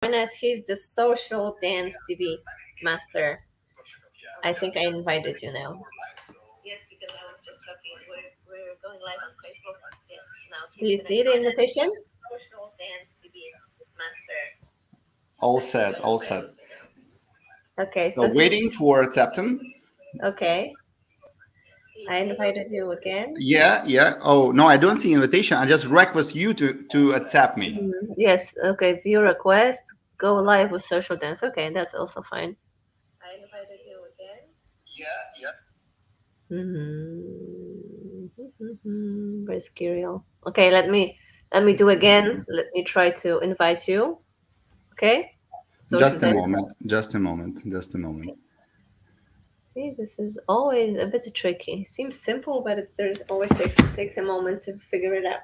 us. He's the Social Dance TV master. I think I invited you now. Yes, because I was just talking. We're going live on Facebook. Yes, now. Do you see the invitation? Social Dance TV master. All set. All set. Okay. So waiting for acceptance. Okay. I invited you again. Yeah, yeah. Oh no, I don't see invitation. I just request you to accept me. Yes. Okay. View request. Go live with social dance. Okay, that's also fine. I invited you again. Yeah, yeah. Where's Kiril? Okay, let me do again. Let me try to invite you. Okay. Just a moment. Just a moment. Just a moment. See, this is always a bit tricky. Seems simple, but there's always takes a moment to figure it out.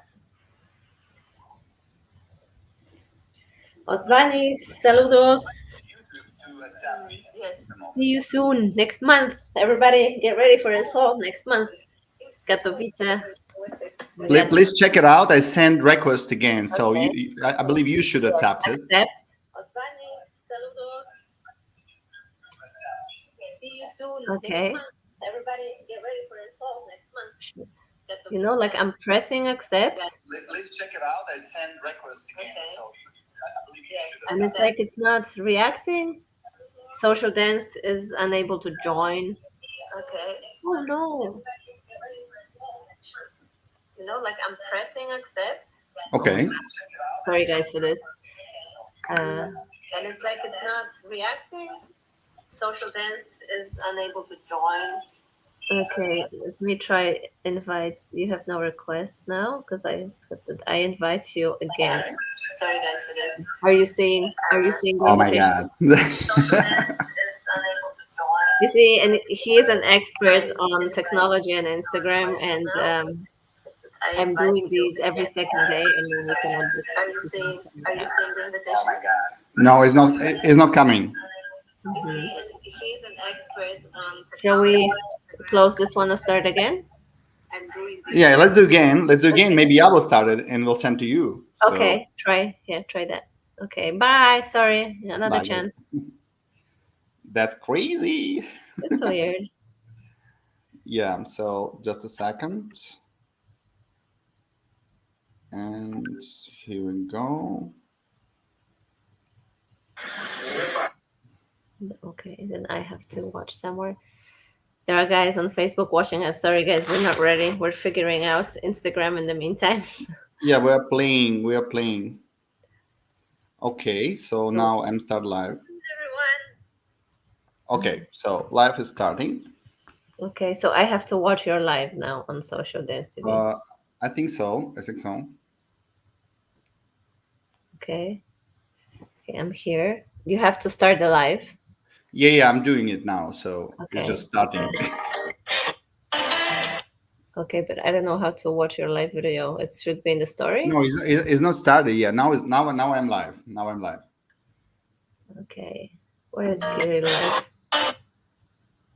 Osvani, saludos. Yes. See you soon next month. Everybody, get ready for elSol next month. Katowice. Please check it out. I send request again, so I believe you should accept it. Accept. Osvani, saludos. See you soon. Okay. Everybody, get ready for elSol next month. You know, like I'm pressing accept. Please check it out. I send request again, so I believe you should. And it's like it's not reacting. Social dance is unable to join. Okay. Oh no. You know, like I'm pressing accept. Okay. Sorry guys for this. And it's like it's not reacting. Social dance is unable to join. Okay, let me try invite. You have no request now because I accepted. I invite you again. Sorry guys for this. Are you seeing the Oh my invitation? God. You see, and he is an expert on technology and Instagram, and I'm doing these every second day, and then we cannot just. Are you seeing the invitation? No, it's not. It's not coming. He's an expert on technology. Shall we close this one and start again? I'm doing this. Yeah, let's do again. Let's do again. Maybe I will start it and we'll send to you. So. Okay, try that. Okay, bye. Sorry, another Bye, chance. That's crazy. That's weird. Yeah, so just a second. And here we go. Okay, then I have to watch somewhere. There are guys on Facebook watching us. Sorry, guys, we're not ready. We're figuring out Instagram in the meantime. Yeah, we are playing. We are playing. Okay, so now I'm start live. Okay, so live is starting. Okay, so I have to watch your live now on Social Dance TV. I think so. I think so. Okay, I'm here. You have to start the live. Yeah, I'm doing it now. So it's just starting. Okay, but I don't know how to watch your live video. It should be in the story. No, it's not started yet. Now I'm live. Now I'm live. Okay, where is Kiril live?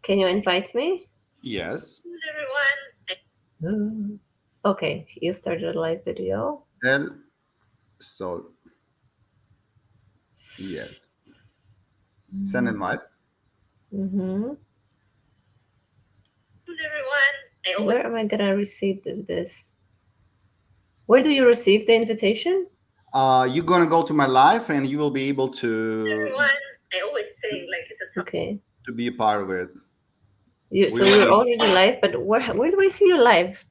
Can you invite me? Yes. Everyone. Okay, you started a live video. So yes. Send invite. Everyone. Where am I gonna receive this? Where do you receive the invitation? You're gonna go to my live and you will be able to. Everyone. I always say like it's okay. To be a part of it. So you're already live, but where do I see you live?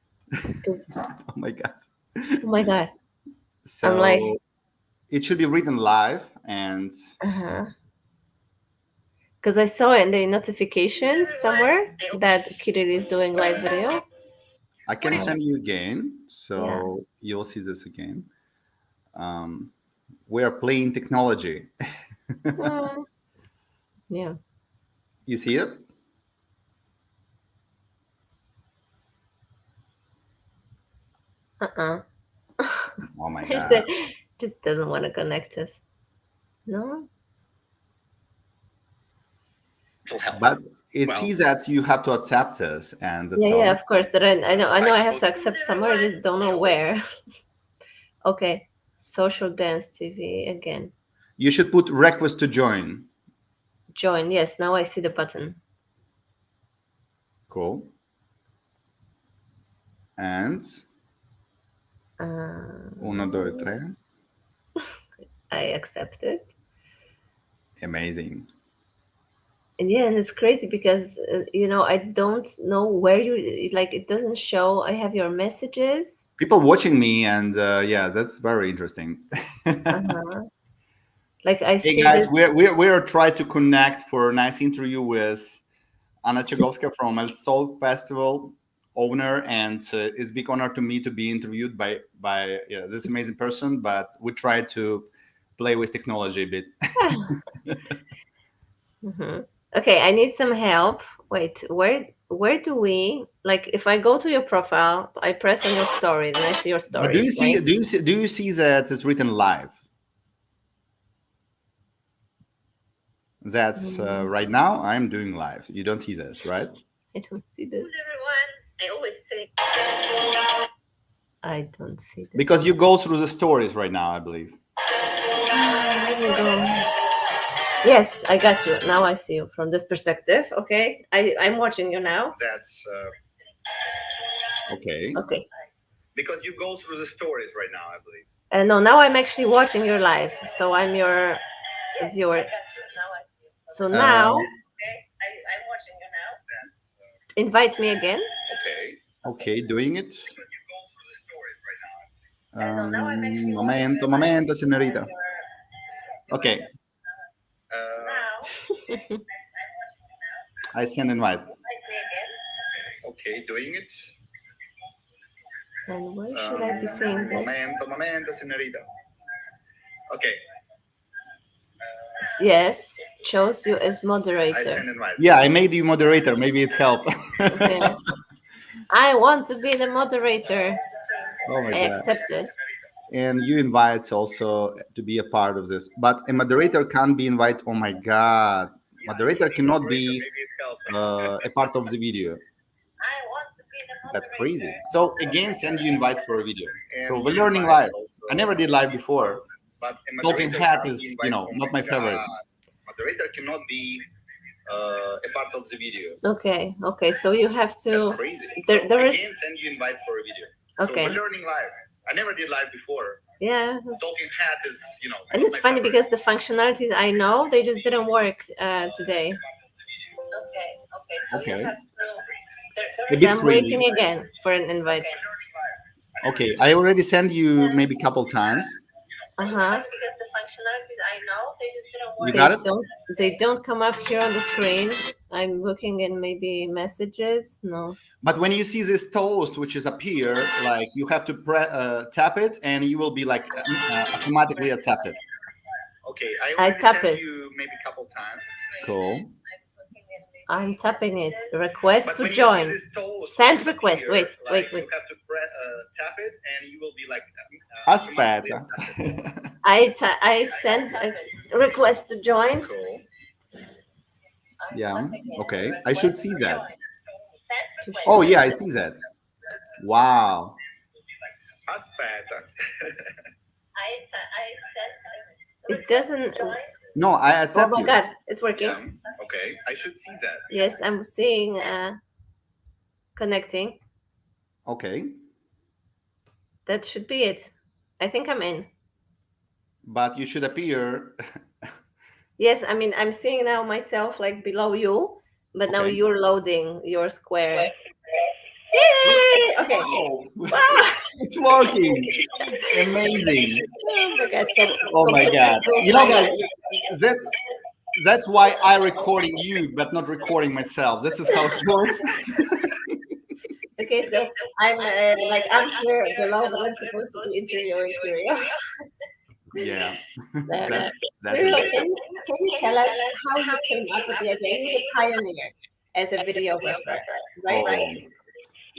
Oh my God. Oh my God. So I'm like, it should be written live and. Because I saw in the notifications somewhere that Kiril is doing live video. I can send you again, so you'll see this again. We are playing technology. Yeah. You see it? Oh my God. Just doesn't want to connect us. No? But it sees that you have to accept this, and that's all. Yeah, of course. That I know I have to accept somewhere. I just don't know where. Okay, Social Dance TV again. You should put request to join. Join. Yes, now I see the button. Cool. And uno, dos, tres. I accept it. Amazing. And yeah, and it's crazy because I don't know where you like. It doesn't show. I have your messages. People watching me, and yeah, that's very interesting. Uh-huh. Like I Hey see guys, this. we're trying to connect for a nice interview with Anna Chagovska from elSol Festival owner, and it's a big honor to me to be interviewed by this amazing person. But we try to play with technology a bit. Mhm. Okay, I need some help. Wait, where do we like if I go to your profile, I press on your story, then I see your But do you stories, see right? do you see that it's written live? That's right now I'm doing live. You don't see this, right? I don't see this. Everyone, I always say I don't see this. Because you go through the stories right now, I believe. Let me go. Yes, I got you. Now I see you from this perspective. Okay, I'm watching you now. That's okay. Okay. Because you go through the stories right now, I believe. No, now I'm actually watching your live, so I'm your viewer. So now I'm watching you now. invite me again. Okay, doing it. No, now I'm actually Momento, señorita. Okay, Now, I send invite. invite me again. Okay, doing it. And where should I be seeing this? Momento, señorita. Okay. Yes, chose you as moderator. Yeah, I made you moderator. Maybe it helped. Okay. I want to be the moderator. Oh my I god. accepted. And you invite also to be a part of this. But a moderator can't be invited. Oh my god. Moderator cannot be a part of the video. I want to be the That's moderator. crazy. So again, send you invite for a video. So we're learning live. I never did live before. Talking hat is, not my favorite. Moderator cannot be a part of the video. Okay. So you have to. That's crazy. There is. Again, send you invite for a video. Okay. So we're learning live. I never did live before. Yeah. Talking hat is, And it's funny because the functionalities I know they just didn't work today. Okay. So Okay. you have to. A So bit I'm crazy. waiting again for an invite. Okay, I already sent you maybe a couple times. Uh-huh. Because the functionalities I know, they just didn't work. You got it? They don't come up here on the screen. I'm looking in maybe messages. No. But when you see this toast, which is up here, like you have to tap it, and you will be like automatically accepted. Okay, I already tap sent it. you maybe a couple times. Cool. I'm tapping it. Request But to when you join. see this toast, Send which is up request. here, Wait. like, You have to tap it, and you will be like automatically accepted. I sent a request to join. Cool. Yeah. Okay. I should see that. Oh yeah, I see that. Wow. Aspetta. It doesn't. No, I Oh accept my you. god, it's working. Yeah. Okay, I should see that. Yes, I'm seeing connecting. Okay. That should be it. I think I'm in. But you should appear. Yes, I mean I'm seeing now myself like below you, but now Okay. you're loading your square. Yay! Okay. Oh, Ah! it's working. Amazing. Oh my god! So, Oh my god. You know, guys, that's why I recording you, but not recording myself. This is how it works. Okay, so I'm I'm here below, but I'm supposed to be interviewing Kiril. Yeah. Kiril, That's can you tell us how you came up with the idea? You're the pioneer as a videographer, right? Oh.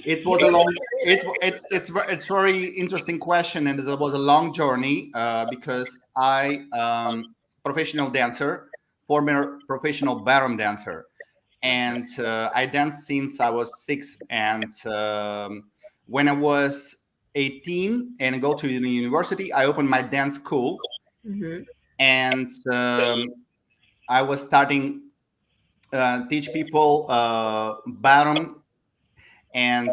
It was a long. It's very interesting question, and it was a long journey because I professional dancer, former professional ballroom dancer, and I danced since I was 6. And when I was 18 and go to the university, I opened my dance school. Mm-hmm. and I was starting teach people ballroom, and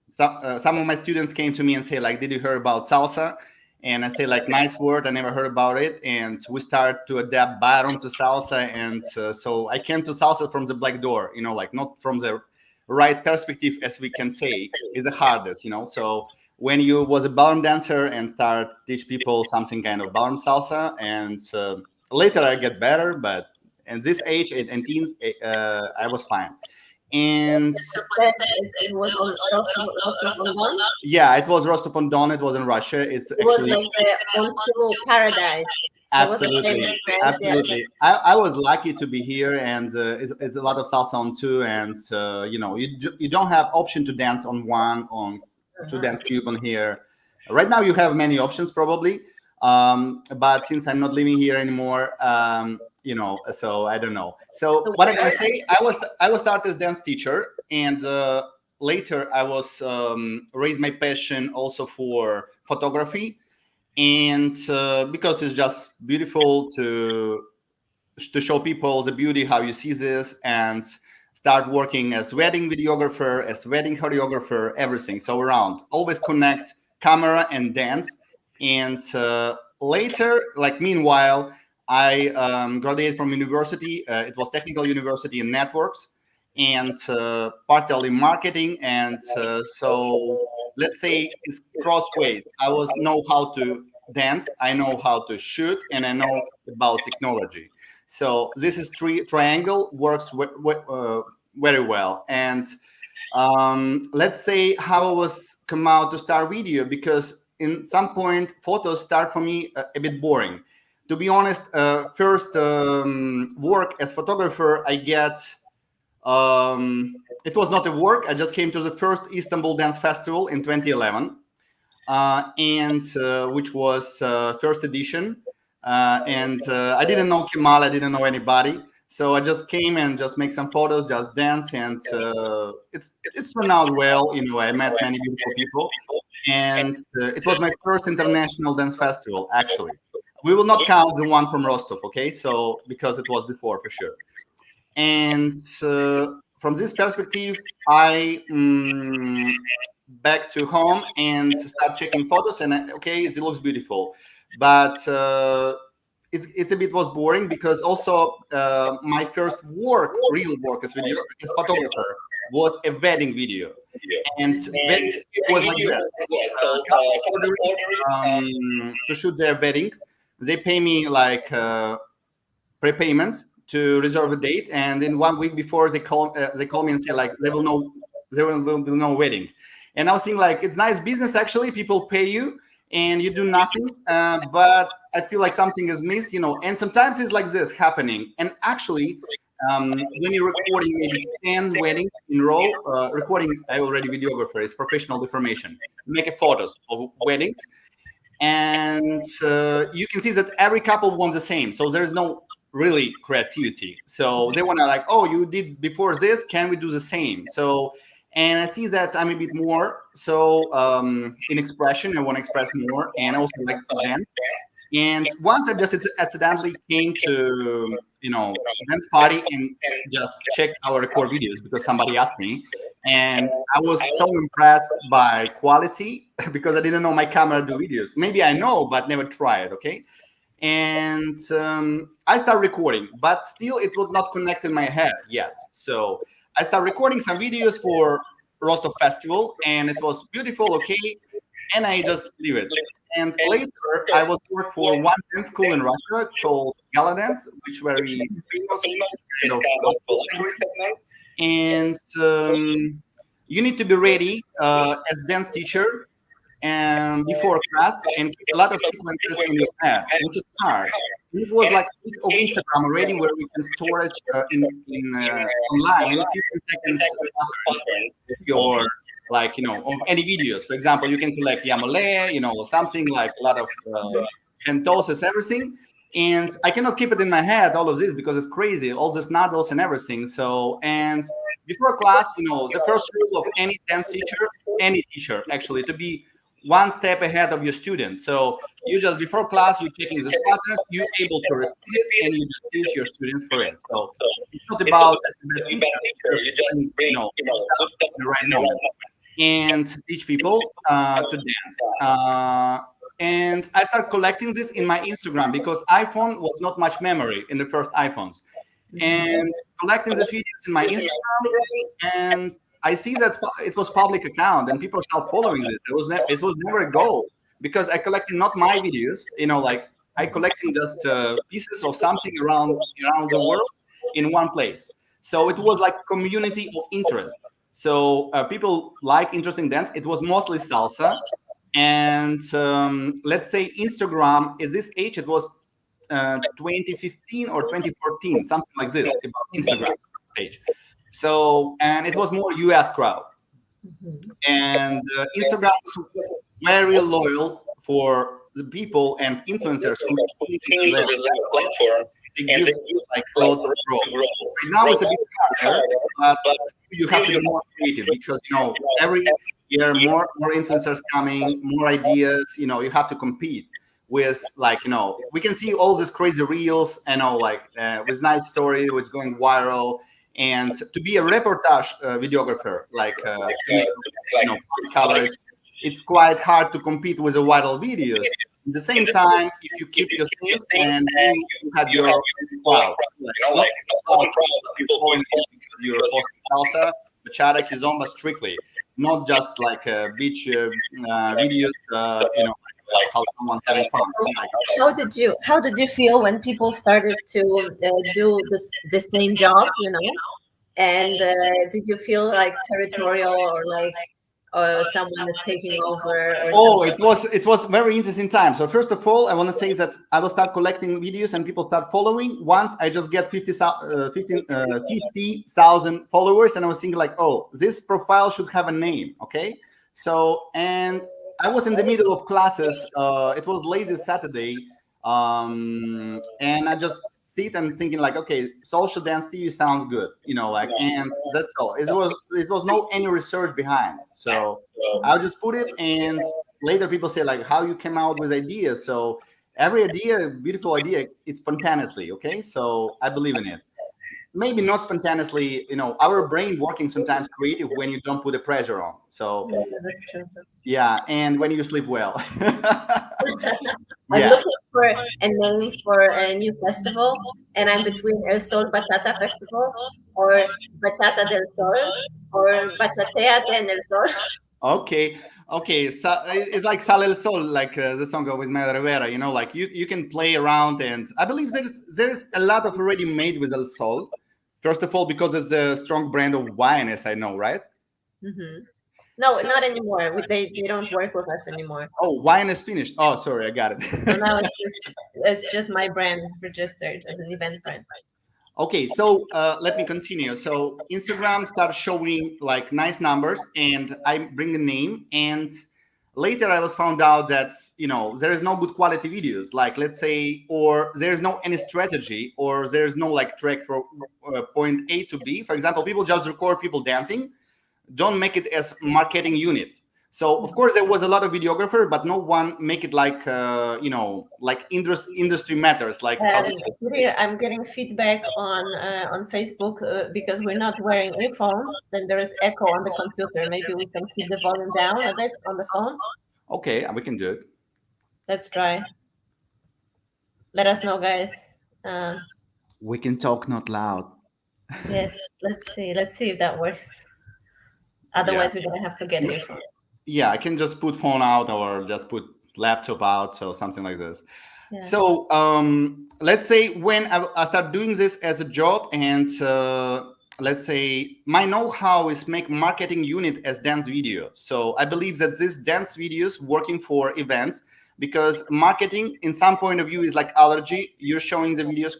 some of my students came to me and say like, did you hear about salsa? And I say like, nice word, I never heard about it. And we start to adapt ballroom to salsa, and so I came to salsa from the black door, like not from the right perspective, as we can say, is the hardest, so when you was a ballroom dancer and start teach people something kind of ballroom salsa, and later I get better, but at this age and teens, I was fine. And It was on Rostov on Don. yeah, it was Rostov on Don. It was in Russia. It's It was actually like the on paradise. There was a absolutely, famous brand, yeah. absolutely. I was lucky to be here, and it's a lot of salsa on too. And you don't have option to dance on one on two dance cube on here. Right now, you have many options probably, but since I'm not living here anymore, so I don't know. So what I'm gonna say, I was started as dance teacher, and later I was raised my passion also for photography, and because it's just beautiful to show people the beauty how you see this, and start working as wedding videographer, as wedding choreographer, everything. So around always connect camera and dance. And later, like meanwhile, I graduated from university. It was technical university in networks, and partially marketing. And so let's say it's crossways. I was know how to dance, I know how to shoot, and I know about technology. So this is triangle works very well. And let's say how I was come out to start video, because in some point photos start for me a bit boring. To be honest, first work as photographer I get. It was not a work. I just came to the first Istanbul Dance Festival in 2011, and which was first edition. And I didn't know Kemal, I didn't know anybody, so I just came and just make some photos, just dance, and it's turned out well. I met many beautiful people, and it was my first international dance festival. Actually, we will not count the one from Rostov, okay? So because it was before for sure. And from this perspective, I back to home and start checking photos, and okay, it looks beautiful, but it's a bit was boring, because also my first real work as photographer was a wedding video, and wedding was like this. To shoot their wedding, they pay me like prepayment to reserve a date, and then 1 week before they call me and say like there will be no wedding. And I was thinking like, it's nice business actually, people pay you and you do nothing, but I feel like something is missed, and sometimes it's like this happening. And actually when you're recording maybe 10 weddings in a row, recording, I already videographer, is professional deformation, make photos of weddings, and you can see that every couple wants the same, so there's no really creativity. So they want to like, oh, you did before this, can we do the same? So, and I see that I'm a bit more so in expression, I want to express more, and also like dance. And once I just accidentally came to dance party and just checked our record videos because somebody asked me, and I was so impressed by quality because I didn't know my camera do videos. Maybe I know, but never tried. Okay. And I start recording, but still it was not connected in my head yet. So I start recording some videos for Rostov Festival, and it was beautiful, okay, and I just leave it. And later I was work for one dance school in Russia called Gala Dance, which very famous kind of segment. And you need to be ready as dance teacher and before class and keep a lot of sequences in your head, which is hard. It was like of Instagram already, where we can store it in online in 15 seconds patterns if you're like of any videos. For example, you can collect Yamale, something like a lot of pentoses, everything. And I cannot keep it in my head, all of this, because it's crazy, all these noodles and everything. So, and before class, the first rule of any dance teacher, any teacher actually, to be one step ahead of your students. So you just before class, you're checking these patterns, you're able to repeat it, and you just teach your students for it. So it's not about the teacher, just yourself in the right moment and teach people to dance. And I start collecting this in my Instagram because iPhone was not much memory in the first iPhones, and collecting these videos in my Instagram, and I see that it was public account and people start following this. It was never a goal because I collected not my videos, like I collecting just pieces of something around the world in one place. So it was like community of interest. So people like interesting dance. It was mostly salsa, and let's say Instagram at this age it was 2015 or 2014, something like this about Instagram stage. So, and it was more US crowd. And Instagram was very loyal for the people and influencers who came to that platform. They give like a lot of growth. Right now it's a bit harder, but you have to be more creative because every year more influencers coming, more ideas. You have to compete with we can see all these crazy reels and with nice story which going viral, and to be a reportage videographer to make coverage, it's quite hard to compete with the viral videos. At the same time, if you keep your things and you have your crowd, not crowd people following you because you're posting salsa, bachata, kizomba strictly, not just beach videos, how someone having fun. How did you feel when people started to do the same job, and did you feel like territorial or someone is taking over or something? It was very interesting time. So first of all, I want to say that I will start collecting videos and people start following. Once I just get 50,000 followers, and I was thinking oh, this profile should have a name, okay? So, and I was in the middle of classes. It was lazy Saturday, and I just sit and thinking okay, social dance TV sounds good, and that's all. It was no any research behind. So I'll just put it, and later people say how you came out with ideas. So every idea, beautiful idea, it's spontaneously, okay? So I believe in it. Maybe not spontaneously, our brain working sometimes creative when you don't put the pressure on. So That's true. yeah, and when you sleep well. I'm Yeah. looking for a name for a new festival, and I'm between elSol Bachata Festival or Bachata del Sol or Bachateate en el Sol. Okay. So it's like Sale el Sol, the song of Ismael Rivera. You can play around, and I believe there's a lot of already made with elSol. First of all, because it's a strong brand of wine, as I know, right? Mm-hmm. No, not anymore. They don't work with us anymore. Oh, wine is finished. Oh, sorry, I got it. So now it's just my brand registered as an event brand. Okay, so let me continue. So Instagram starts showing nice numbers, and I bring a name, and later I was found out that there is no good quality videos, let's say, or there's no any strategy, or there's no track from point A to B. For example, people just record people dancing, don't make it as marketing unit. So of course there was a lot of videographer, but no one make it industry matters. Kiril, I'm getting feedback on Facebook because we're not wearing earphones. Then there is echo on the computer. Maybe we can keep the volume down a bit on the phone. Okay, we can do it. Let's try. Let us know, guys. We can talk not loud. Yes, let's see. Let's see if that works. Otherwise, we're gonna have to get earphones. Yeah, I can just put phone out or just put laptop out, so something like this. Yeah. So let's say when I start doing this as a job, and let's say my know-how is make marketing unit as dance video. So I believe that this dance videos working for events, because marketing in some point of view is like allergy. You're showing the videos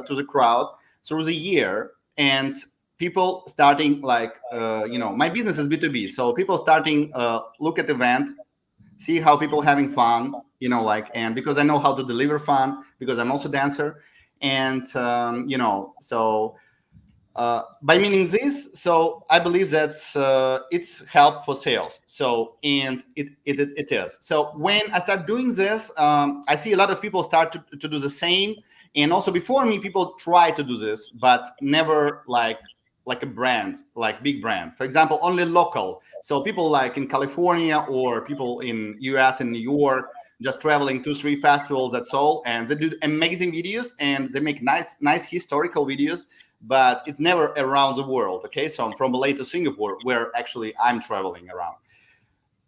to the crowd through the year, and people starting my business is B2B, so people starting look at events, see how people having fun, and because I know how to deliver fun, because I'm also a dancer, and so By meaning this, so I believe that's it's help for sales. So and it is. So when I start doing this, I see a lot of people start to do the same. And also before me, people try to do this, but never like a brand, like big brand. For example, only local. So people like in California or people in US and New York, just traveling 2 3 festivals. That's all, and they do amazing videos and they make nice historical videos, but it's never around the world. Okay, so I'm from LA to Singapore, where actually I'm traveling around.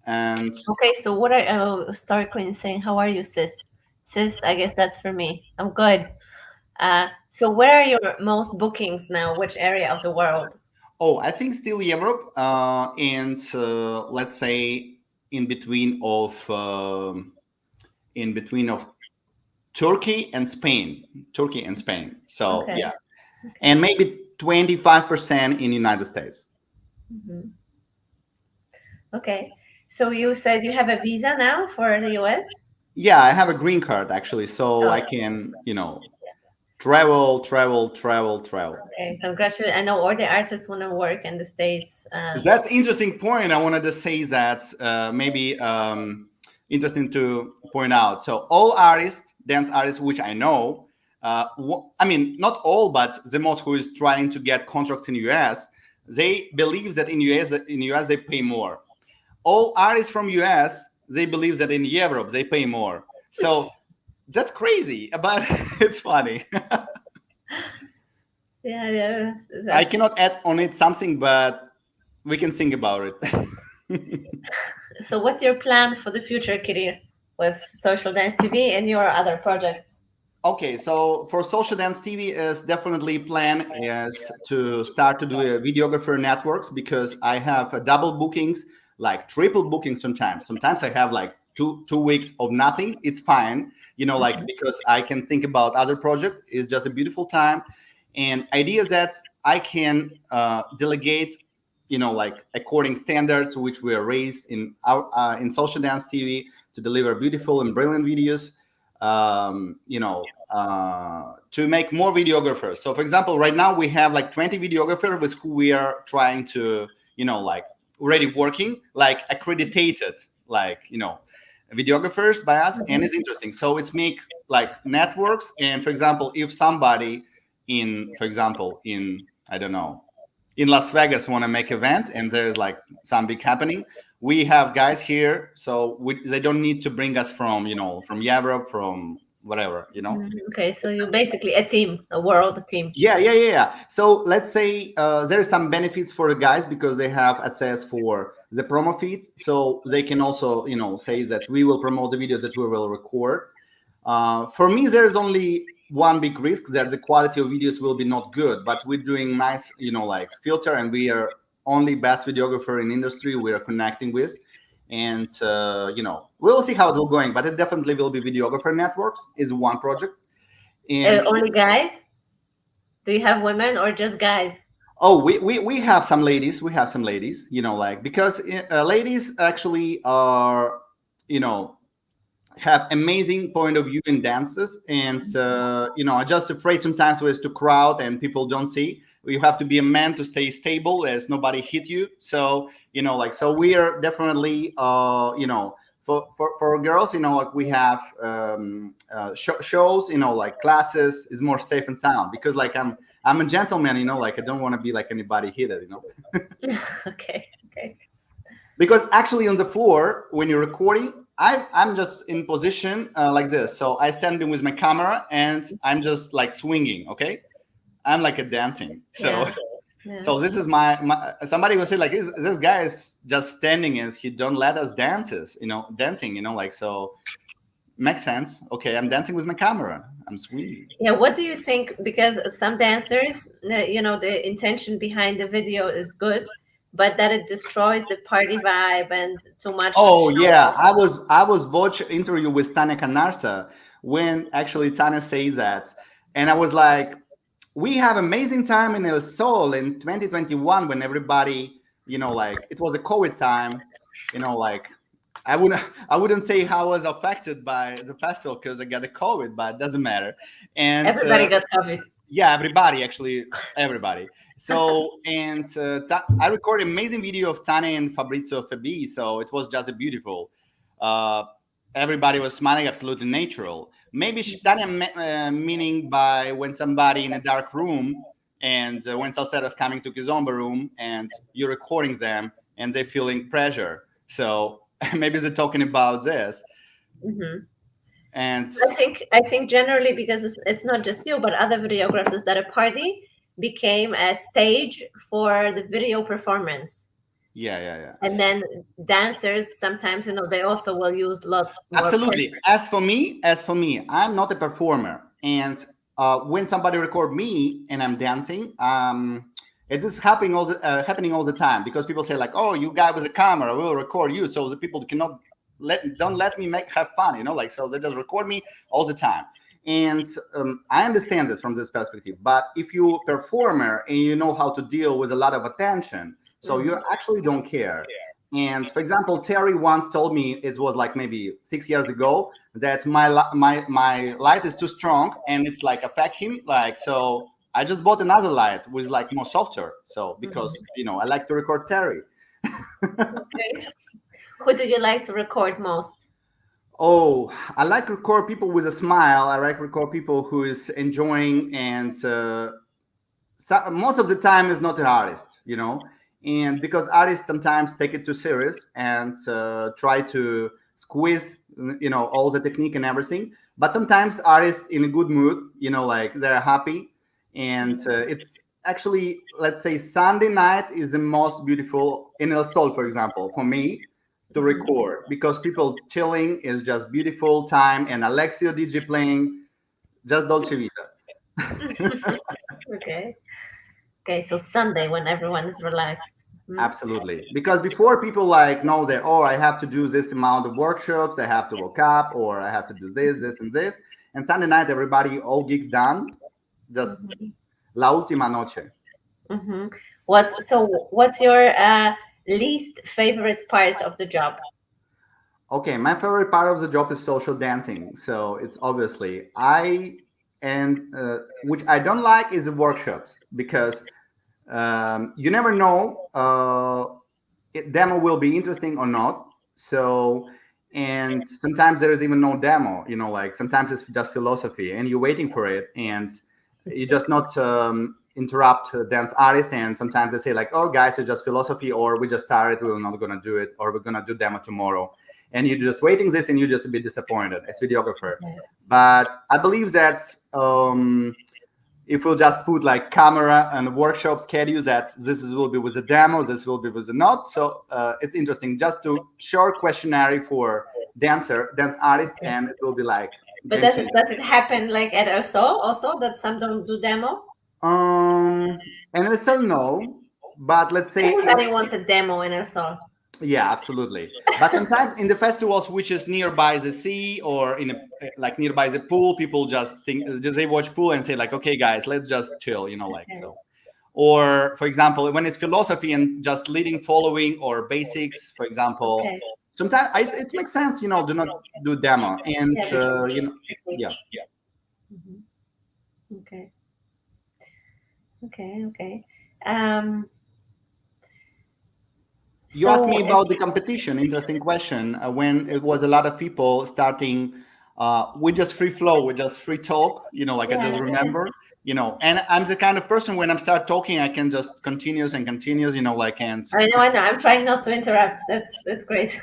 And Okay, so what are Star Queen saying? How are you, sis? Sis, I guess that's for me. I'm good. So where are your most bookings now? Which area of the world? oh, I think still Europe, and let's say in between of in between of Turkey and Spain. Turkey and Spain. So Okay. yeah, and maybe 25% in United States. Mhm. Okay. So you said you have a visa now for the US? Yeah, I have a green card actually, so Oh, I can, travel. okay. Congratulations. I know all the artists want to work in the States. That's interesting point. I wanted to say that maybe interesting to point out. So all artists, dance artists, which I know, I mean not all, but the most who is trying to get contracts in US, they believe that in US they pay more. All artists from US, they believe that in Europe they pay more. So that's crazy, but it's funny. Yeah. I cannot add on it something, but we can think about it. So what's your plan for the future, Kiril, with Social Dance TV and your other projects? Okay, so for Social Dance TV is definitely plan is to start to do a videographer networks, because I have a double bookings, like triple bookings sometimes. Sometimes I have like two weeks of nothing. It's fine, like because I can think about other project. It's just a beautiful time, and idea that I can delegate, like according standards which were raised in our in Social Dance TV to deliver beautiful and brilliant videos, to make more videographers. So, for example, right now we have like 20 videographers with who we are trying to, like already working, like accredited, like, videographers by us. And it's interesting. So it's make like networks. And for example, if somebody for example, I don't know, in Las Vegas want to make event and there's like some big happening, we have guys here, so they don't need to bring us from from Europe, from whatever. Okay, so you're basically a team, a world team. Yeah. So let's say there's some benefits for the guys because they have access for the promo feed, so they can also say that we will promote the videos that we will record. For me, there's only one big risk, that the quality of videos will be not good, but we're doing nice like filter, and we are only best videographer in industry we are connecting with. And we'll see how it will going, but it definitely will be videographer networks is one project. And Only guys? Do you have women or just guys? oh, we have some ladies. We have some ladies, like because ladies actually are, have amazing point of view in dances, and I just afraid sometimes with to crowd and people don't see. You have to be a man to stay stable as nobody hit you. So like, so we are definitely for girls, like we have shows, like classes is more safe and sound, because like I'm a gentleman, like I don't want to be like anybody hit it, Okay. because actually on the floor when you're recording, I'm just in position like this. So I stand in with my camera and I'm just like swinging. Okay, I'm like a dancing. So Yeah. so this is my somebody will say like this guy is just standing and he don't let us dancing. Like, so makes sense. Okay, I'm dancing with my camera. I'm swinging. Yeah, what do you think? Because some dancers, the intention behind the video is good, but that it destroys the party vibe and too much Oh show. yeah, I was watch interview with Tanya Canarsa when actually Tanya says that, and I was like, we have amazing time in elSol in 2021 when everybody, like it was a COVID time, like I wouldn't say how I was affected by the festival because I got a COVID, but it doesn't matter. And Everybody got COVID. Yeah, everybody, actually, everybody. So, and I recorded an amazing video of Tane and Fabrizio Fabi. So it was just a beautiful. Uh, Everybody was smiling, absolutely natural. Maybe Tane meaning by when somebody in a dark room and when Salcedo is coming to Kizomba room and you're recording them and they're feeling pressure. So maybe they're talking about this. Mhm. And I think generally because it's not just you, but other videographers, that a party became a stage for the video performance. yeah. And then dancers sometimes, they also will use a lot more Absolutely. pressure. As for me, I'm not a performer, and when somebody record me and I'm dancing, it's just happening all the time because people say like, "Oh, you guy with a camera, we'll record you," so the people cannot don't let me have fun, like so they just record me all the time. And I understand this from this perspective, but if you performer and you know how to deal with a lot of attention, so you actually don't care. And for example, Terry once told me, it was like maybe 6 years ago, that my light is too strong and it's like affect him. Like, so I just bought another light with like more softer. So because I like to record Terry. Okay. Who do you like to record most? Oh, I like record people with a smile. I like record people who is enjoying, and most of the time is not an artist. And because artists sometimes take it too serious and try to squeeze all the technique and everything, but sometimes artists in a good mood, like they're happy. And it's actually, let's say, Sunday night is the most beautiful in elSol, for example, for me to record, because people chilling is just beautiful time, and Alexio DJ playing, just dolce vita. Okay, so Sunday when everyone is relaxed. Absolutely. Because before, people like know that, oh, I have to do this amount of workshops, I have to woke up, or I have to do this and this. And Sunday night, everybody, all gigs done, just la última noche. What's your least favorite part of the job? Okay, my favorite part of the job is social dancing. So it's obviously which I don't like is the workshops, because you never know demo will be interesting or not. So, and sometimes there is even no demo, like sometimes it's just philosophy and you're waiting for it, and you just not interrupt dance artists. And sometimes they say like, oh guys, it's just philosophy, or we just started, we're not going to do it, or we're going to do demo tomorrow. And you're just waiting this and you just a bit disappointed as videographer. But I believe that's if we'll just put like camera and workshop schedules, that will be with a demo, this will be with a not. So it's interesting just to short questionnaire for dance artists, and it will be like. But does it happen like at elSol also that some don't do demo? And elSol no, but let's say everybody wants a demo in elSol. Yeah, absolutely. But sometimes in the festivals, which is nearby the sea or like nearby the pool, people just they watch pool and say like, okay, guys, let's just chill, so. Or for example, when it's philosophy and just leading, following, or basics, for example, sometimes it makes sense, do not do demo. And yeah. Okay. You asked me about the competition. Interesting question. When it was a lot of people starting with just free flow, with just free talk, I just remember, and I'm the kind of person, when I start talking, I can just continues, and like, and I know. I'm trying not to interrupt. That's great.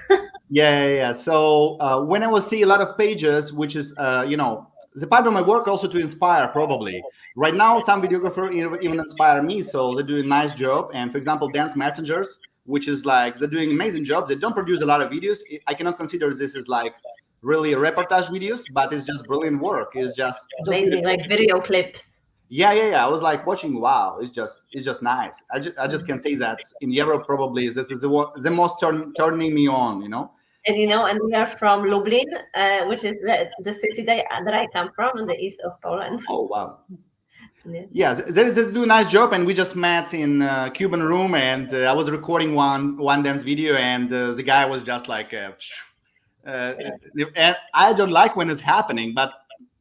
Yeah. So when I will see a lot of pages, which is, the part of my work also to inspire, probably. Right now, some videographers even inspire me, so they do a nice job. And for example, Dance Messengers, which is like, they're doing amazing jobs. They don't produce a lot of videos. I cannot consider this as like really reportage videos, but it's just brilliant work. It's just amazing, like video clips. Yeah. I was like watching. Wow, it's just nice. I just can say that in Europe, probably this is the most turning me on. And we are from Lublin, which is the city that I come from in the east of Poland. Oh wow. Yeah, they do a nice job, and we just met in Cuban room, and I was recording one dance video, and the guy was just like, and I don't like when it's happening, but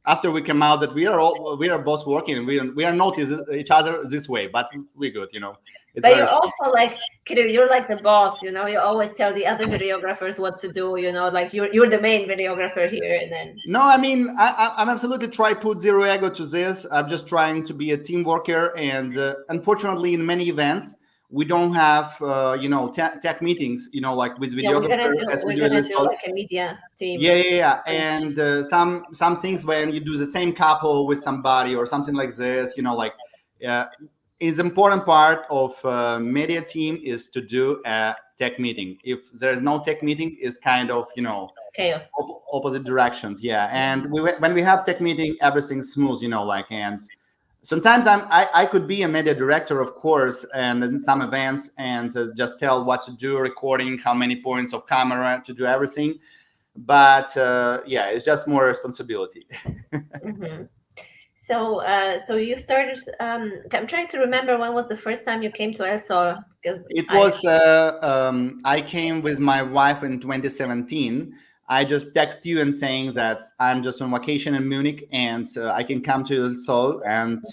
after we come out that we are both working, and we are notice each other this way, but we're good, it's But very. you're also like, Kiril, you're like the boss, you know. You always tell the other videographers what to do, you know. Like you're the main videographer here, and then. No, I mean, I'm absolutely try put zero ego to this. I'm just trying to be a team worker, and unfortunately, in many events, we don't have, tech meetings, like with Yeah, videographers as we we're do at gonna do elSol. like a media team. Yeah, yeah, yeah. And some things when you do the same couple with somebody or something like this, uh, is important part of media team is to do a tech meeting. If there's no tech meeting, is kind of Chaos. opposite directions. Yeah, and when we have tech meeting, everything's smooth, and sometimes I could be a media director, of course, and in some events, and just tell what to do, recording, how many points of camera to do everything. But yeah, it's just more responsibility. Mm-hmm. So you started. I'm trying to remember when was the first time you came to elSol, because It was I came with my wife in 2017. I just text you and saying that I'm just on vacation in Munich, and I can come to Seoul, and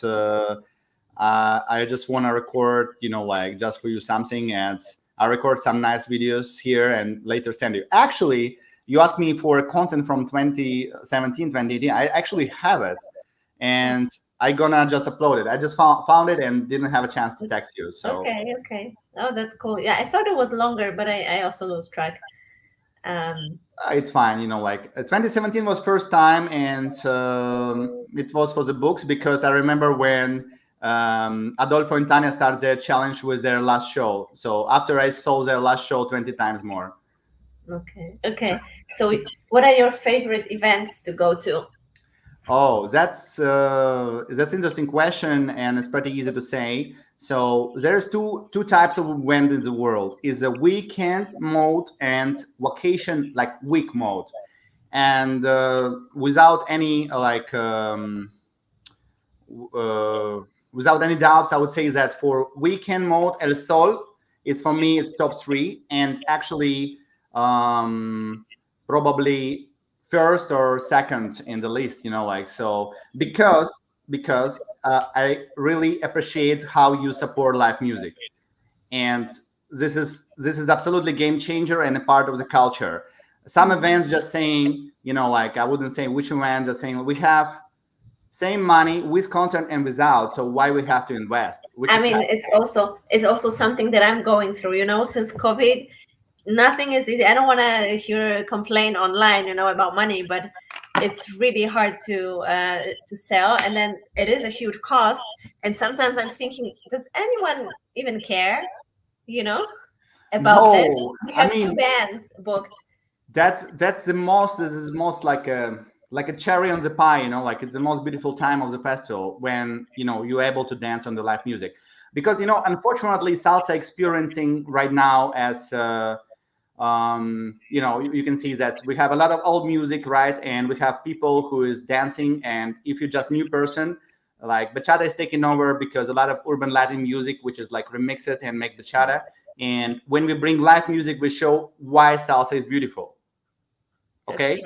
I just want to record, like just for you something, and I record some nice videos here and later send you. Actually, you asked me for content from 2017, 2018. I actually have it, and I gonna just upload it. I just found it and didn't have a chance to text you. So okay. Oh, that's cool. Yeah, I thought it was longer, but I also lose track. it's fine. 2017 was first time, and it was for the books because I remember when Adolfo and Tanya started their challenge with their last show. So after I saw their last show 20 times more. Okay. So what are your favorite events to go to? Oh, that's interesting question, and it's pretty easy to say. So there's two types of event in the world: is a weekend mode and vacation, like week mode. And without any without any doubts, I would say that for weekend mode, elSol, it's for me, it's top three, and actually probably first or second in the list. So because I really appreciate how you support live music, and this is absolutely game changer and a part of the culture. Some events just saying, I wouldn't say which event, just saying we have same money with concert and without, so why we have to invest? I mean, it's also something that I'm going through. You know, since COVID, nothing is easy. I don't want to hear a complaint online, about money, but it's really hard to sell, and then it is a huge cost. And sometimes I'm thinking, does anyone even care? About this? No, We I have two mean, bands booked. that's the most, this is most like a cherry on the pie, like it's the most beautiful time of the festival when you're able to dance on the live music. Because unfortunately salsa experiencing right now as you can see that we have a lot of old music, right? And we have people who is dancing, and if you're just new person, like bachata is taking over because a lot of urban Latin music, which is like remix it and make bachata. And when we bring live music, we show why salsa is beautiful. Okay.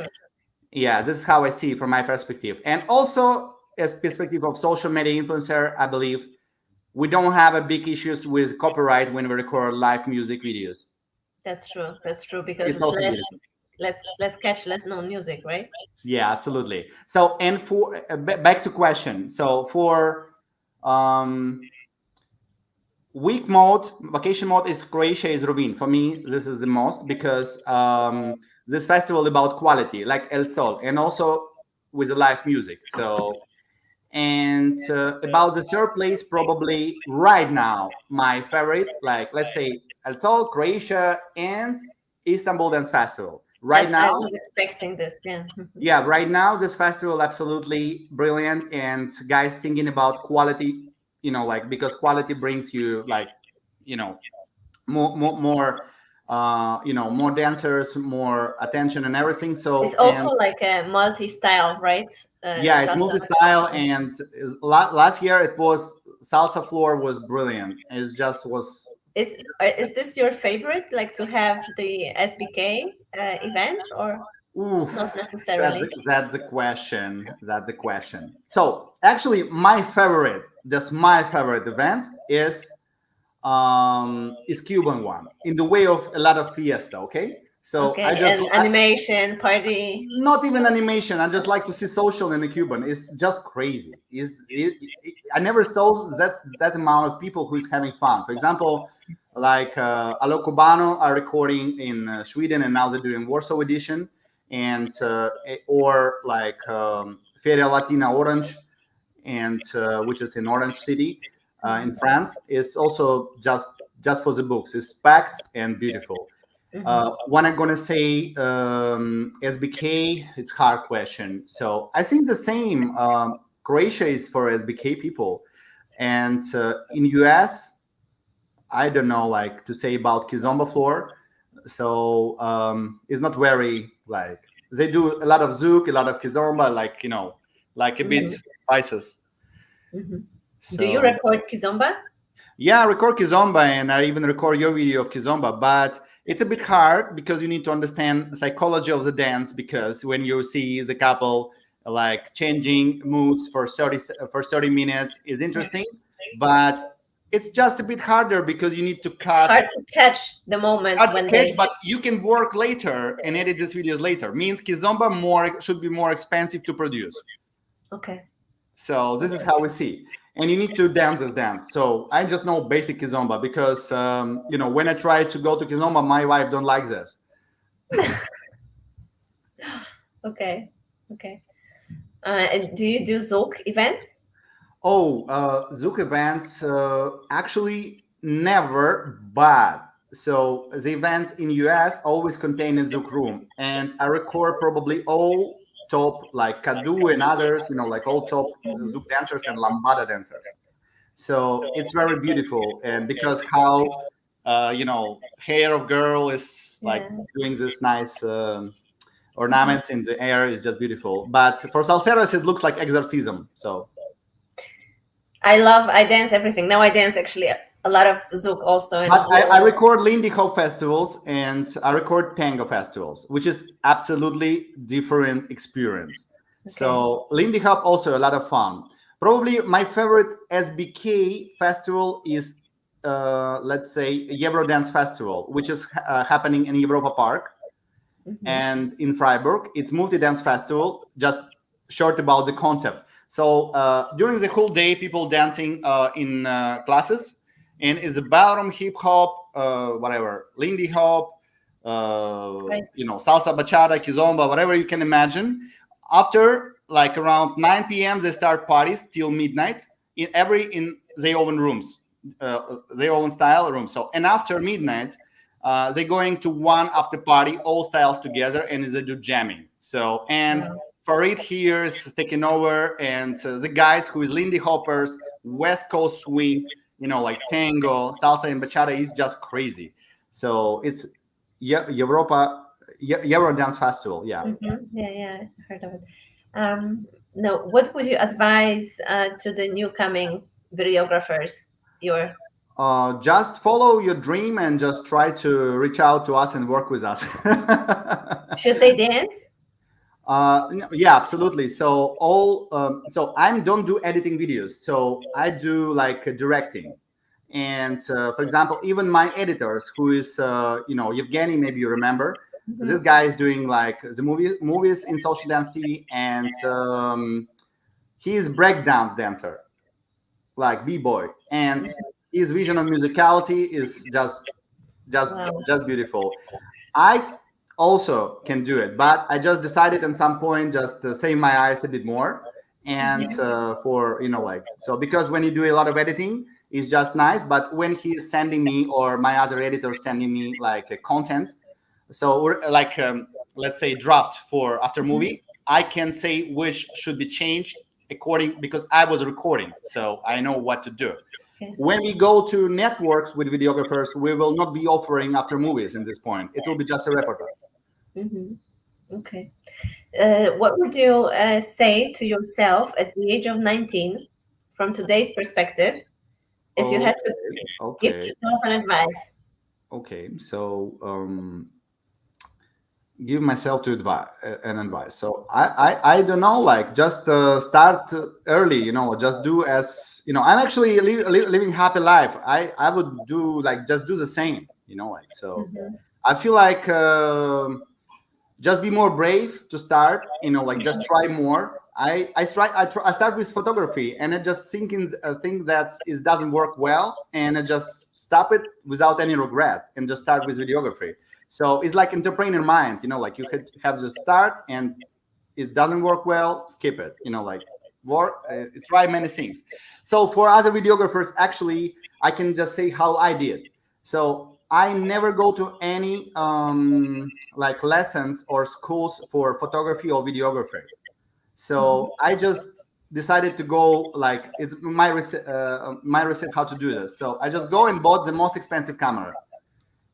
Yeah, this is how I see it from my perspective. And also as perspective of social media influencer, I believe we don't have a big issues with copyright when we record live music videos. That's true, because It's also beautiful. let's catch less known music, right? Yeah, absolutely. So, and for back to question. So for week mode, vacation mode is Croatia, is Rovin. For me, this is the most because this festival about quality, like elSol, and also with the live music. So, and about the third place, probably right now, my favorite, like let's say elSol, Croatia, and Istanbul Dance Festival. Right I now, was expecting this. Yeah. yeah, right now this festival absolutely brilliant, and guys thinking about quality, because quality brings you you know more more dancers, more attention and everything. So It's also like a multi-style, right? yeah, it's Salsa. multi-style, and last year it was salsa floor was brilliant. It just was. Is this your favorite, like to have the SBK events, or? Ooh, Not necessarily. that's the question. That's the question. So actually, my favorite, just my favorite event is Cuban one in the way of a lot of fiesta. Okay, so Okay, and animation party. not even animation. I just like to see social in the Cuban. It's just crazy. I never saw that amount of people who's having fun. For example, like Allo Cubano are recording in Sweden, and now they're doing Warsaw edition, and or like Feria Latina Orange, and which is in Orange City in France, is also just for the books. It's packed and beautiful. When I'm gonna say SBK, it's hard question. So I think the same. Croatia is for SBK people, and in US, I don't know like to say about Kizomba floor. So it's not very like they do a lot of Zouk, a lot of Kizomba, like like a bit spices. Do you So record Kizomba? yeah, I record Kizomba and I even record your video of Kizomba, but it's a bit hard because you need to understand the psychology of the dance because when you see the couple like changing moods for 30 minutes is interesting, but it's just a bit harder because you need to It's cut hard to catch the moment hard to when catch, they. but you can work later and edit these videos later. Means Kizomba more should be more expensive to produce. Okay. So this is how we see. And you need to dance this dance. So I just know basic kizomba because when I try to go to kizomba, my wife don't like this. Okay. Okay. And do you do Zouk events? Oh, Zouk events actually never, but so the events in US always contain a Zouk room, and I record probably all top like Kadu and others, like all top Zouk dancers and lambada dancers. So it's very beautiful, and because how hair of girl is like Yeah. doing this nice ornaments in the air is just beautiful. But for salseros, it looks like exorcism. So I dance everything. Now I dance actually a lot of Zouk also. And but I record Lindy Hop festivals and I record tango festivals, which is absolutely different experience. So Lindy Hop also a lot of fun. Probably my favorite SBK festival is let's say Eurodance Festival, which is happening in Europa Park and in Freiburg. It's multi-dance festival. Just short about the concept. So during the whole day, people dancing in classes, and it's a ballroom, hip hop, whatever, Lindy hop, salsa, bachata, kizomba, whatever you can imagine. After like around 9 p.m., they start parties till midnight in their own rooms, their own style rooms. So and after midnight, they're going to one after party, all styles together, and they do jamming. So and Farid here is taking over, and so the guys who is Lindy Hoppers, West Coast swing, like tango, salsa, and bachata is just crazy. So it's Europa Euro Dance Festival. Yeah. Yeah, I heard of it. No, what would you advise to the new coming videographers? Your Just follow your dream and just try to reach out to us and work with us. should they dance? Yeah, absolutely. So so I don't do editing videos. So I do like directing. And for example, even my editors, who is Yevgeny, maybe you remember, this guy is doing like the movies in Social Dance TV, and he is breakdance dancer, like b-boy, and his vision of musicality is just Wow. just beautiful. I also can do it, but I just decided at some point just to save my eyes a bit more, and for like so because when you do a lot of editing, it's just nice. But when he's sending me or my other editor sending me like a content, so we're like let's say draft for after movie, I can say which should be changed according because I was recording, so I know what to do. Okay. When we go to networks with videographers, we will not be offering after movies in this point. It will be just a repertoire. Okay. What would you say to yourself at the age of 19 from today's perspective if you had to give Okay. yourself an advice? Okay. So give myself to advice an advice. So I don't know, like just start early, just do as I'm actually living happy life. I would do like just do the same, like so. Mhm. I feel like just be more brave to start, like just try more. I start with photography, and I just thinking a thing that is doesn't work well, and I just stop it without any regret and just start with videography. So it's like entrepreneur mind, like you could have to start, and it doesn't work well, skip it, like work, try many things. So for other videographers, actually, I can just say how I did. So I never go to any like lessons or schools for photography or videography. So I just decided to go, like it's my research how to do this. So I just go and bought the most expensive camera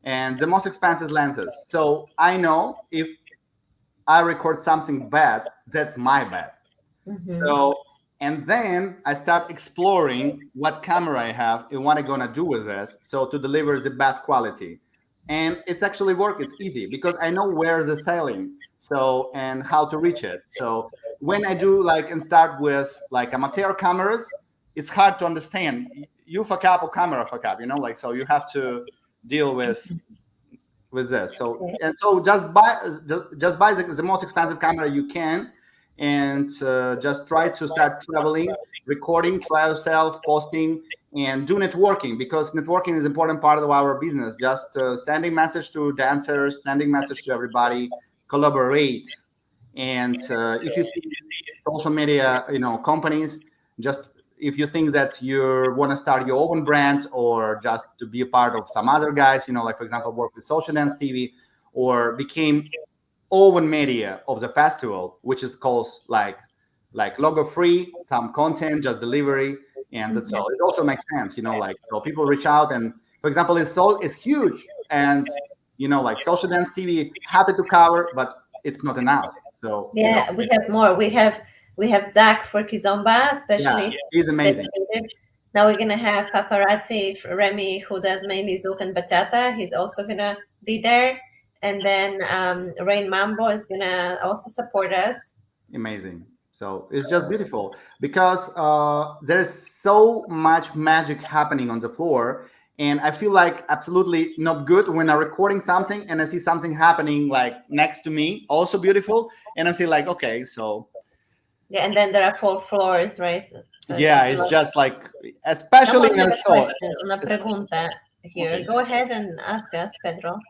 and the most expensive lenses. So I know if I record something bad, that's my bad. Mhm. So, and then I start exploring what camera I have and what I'm gonna do with this, so to deliver the best quality. And it's actually work. It's easy because I know where the failing, so and how to reach it. So when I do like and start with like amateur cameras, it's hard to understand. You fuck up or camera fuck up, like so you have to deal with this. So Okay. and so just buy the most expensive camera you can, and just try to start traveling, recording, try yourself, posting, and do networking, because networking is important part of our business. Just sending message to dancers, sending message to everybody, collaborate. And if you see social media, companies, just if you think that you want to start your own brand or just to be a part of some other guys, like for example, work with Social Dance TV or became own media of the festival, which is called like logo free, some content, just delivery, and that's all. It also makes sense, like so people reach out and for example, elSol is huge, and like Social Dance TV happy to cover, but it's not enough. So Yeah, we have more. We have Zach for Kizomba, yeah, especially he's amazing. dedicated. Now we're gonna have Paparazzi Remy, who does mainly Zouk and Bachata. He's also gonna be there, and then Rain Mambo is gonna also support us. Amazing. So it's just beautiful because there's so much magic happening on the floor. And I feel like absolutely not good when I'm recording something and I see something happening like next to me, also beautiful. And I say like, okay, so Yeah, and then there are 4 floors, right? So yeah, it's a it's lot. just like, especially Someone in had a a soul. question, una pregunta here. Okay. Go ahead and ask us, Pedro.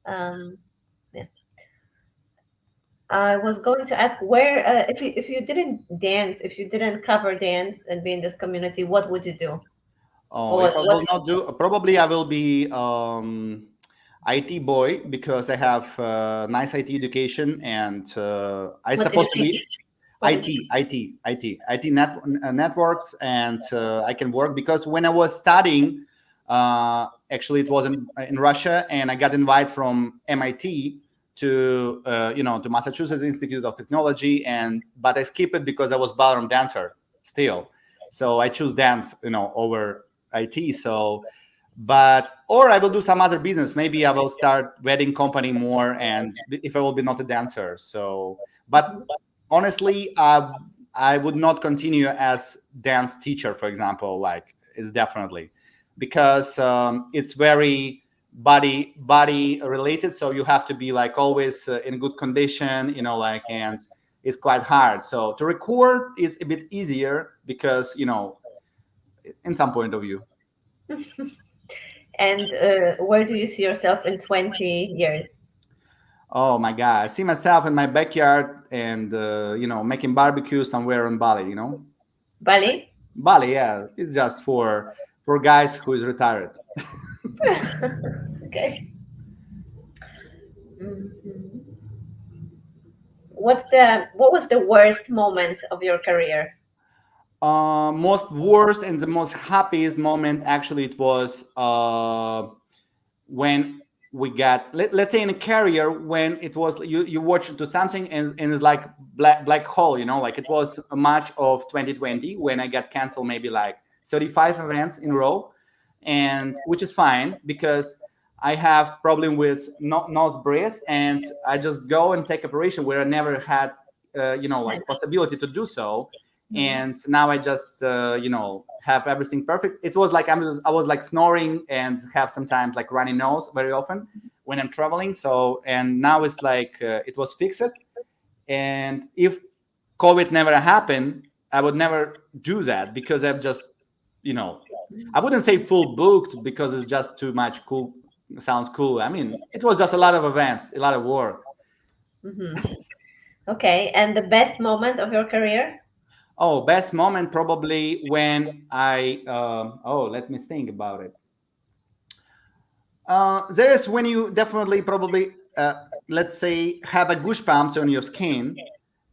Yeah. I was going to ask where, if you didn't dance, if you didn't cover dance and be in this community, what would you do? Oh, Or if I will what's not do, probably I will be IT boy because I have nice IT education and I what supposed to education? be What education? networks, and I can work because when I was studying, actually it was in Russia, and I got invited from MIT to to Massachusetts Institute of Technology, and but I skipped it because I was ballroom dancer still, so I choose dance over IT. So but or I will do some other business. Maybe I will start wedding company more, and if I will be not a dancer. So but honestly, I would not continue as dance teacher, for example. Like it's definitely because it's very body related. So you have to be like always in good condition, like, and it's quite hard. So to record is a bit easier because in some point of view. And where do you see yourself in 20 years? Oh my God, I see myself in my backyard and making barbecue somewhere in Bali. Bali? Bali, yeah, it's just for guys who is retired. Okay. Mhm. What was the worst moment of your career? Most worst and the most happiest moment actually it was when we got let's say in a career when it was you watch to something and it's like black hole, like it was a March of 2020 when I got canceled maybe like 35 events in a row, and which is fine because I have problem with not breast, and I just go and take operation where I never had, like possibility to do so. And now I just, have everything perfect. It was like I was like snoring and have sometimes like runny nose very often when I'm traveling. So, and now it's like it was fixed. And if COVID never happened, I would never do that because I'm just, I wouldn't say full booked because it's just too much cool. Sounds cool. I mean, it was just a lot of events, a lot of work. Okay, and the best moment of your career? Oh, best moment probably when let me think about it. There is when you definitely probably, let's say, have a goosebumps on your skin.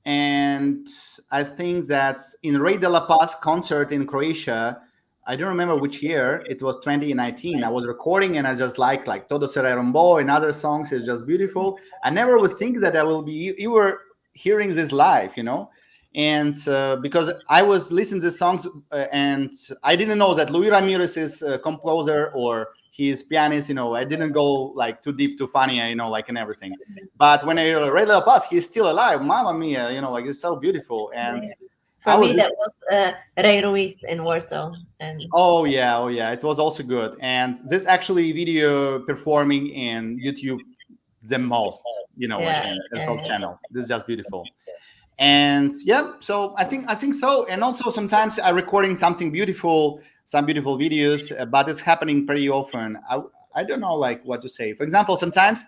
And I think that in Ray de la Paz concert in Croatia, I don't remember which year, it was 2019. I was recording and I just like Todo Será Rombo and other songs. It's just beautiful. I never was thinking that I will be, you were hearing this live, And because I was listening to the songs and I didn't know that Luis Ramirez is a composer or he's pianist, I didn't go like too deep to Fania, like and everything. But when I read the past, he's still alive. Mamma mia, like it's so beautiful. And for me, that was Ray Ruiz in Warsaw. And oh yeah, it was also good. And this actually video performing in YouTube the most, like in elSol channel. This is just beautiful. And yeah, so I think so. And also sometimes I'm recording something beautiful, some beautiful videos, but it's happening pretty often. I don't know like what to say. For example, sometimes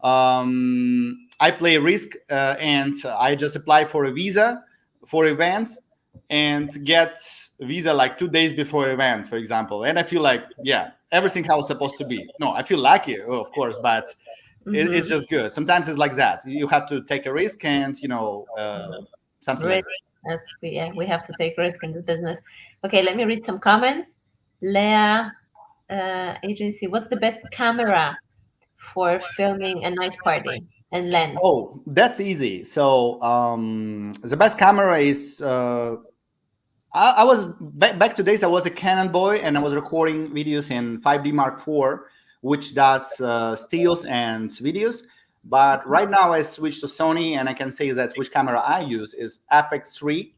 I play Risk and I just apply for a visa for events and get a visa like 2 days before events, for example. And I feel like, yeah, everything how it's supposed to be. No, I feel lucky, of course, but it's just good. Sometimes it's like that. You have to take a risk and, something like that. We have to take risk in this business. Okay, let me read some comments. Leah Agency, what's the best camera for filming a night party and lens? Oh, that's easy. So the best camera is I was back to days. I was a Canon boy and I was recording videos in 5D Mark IV, which does stills and videos. But right now I switched to Sony, and I can say that which camera I use is FX3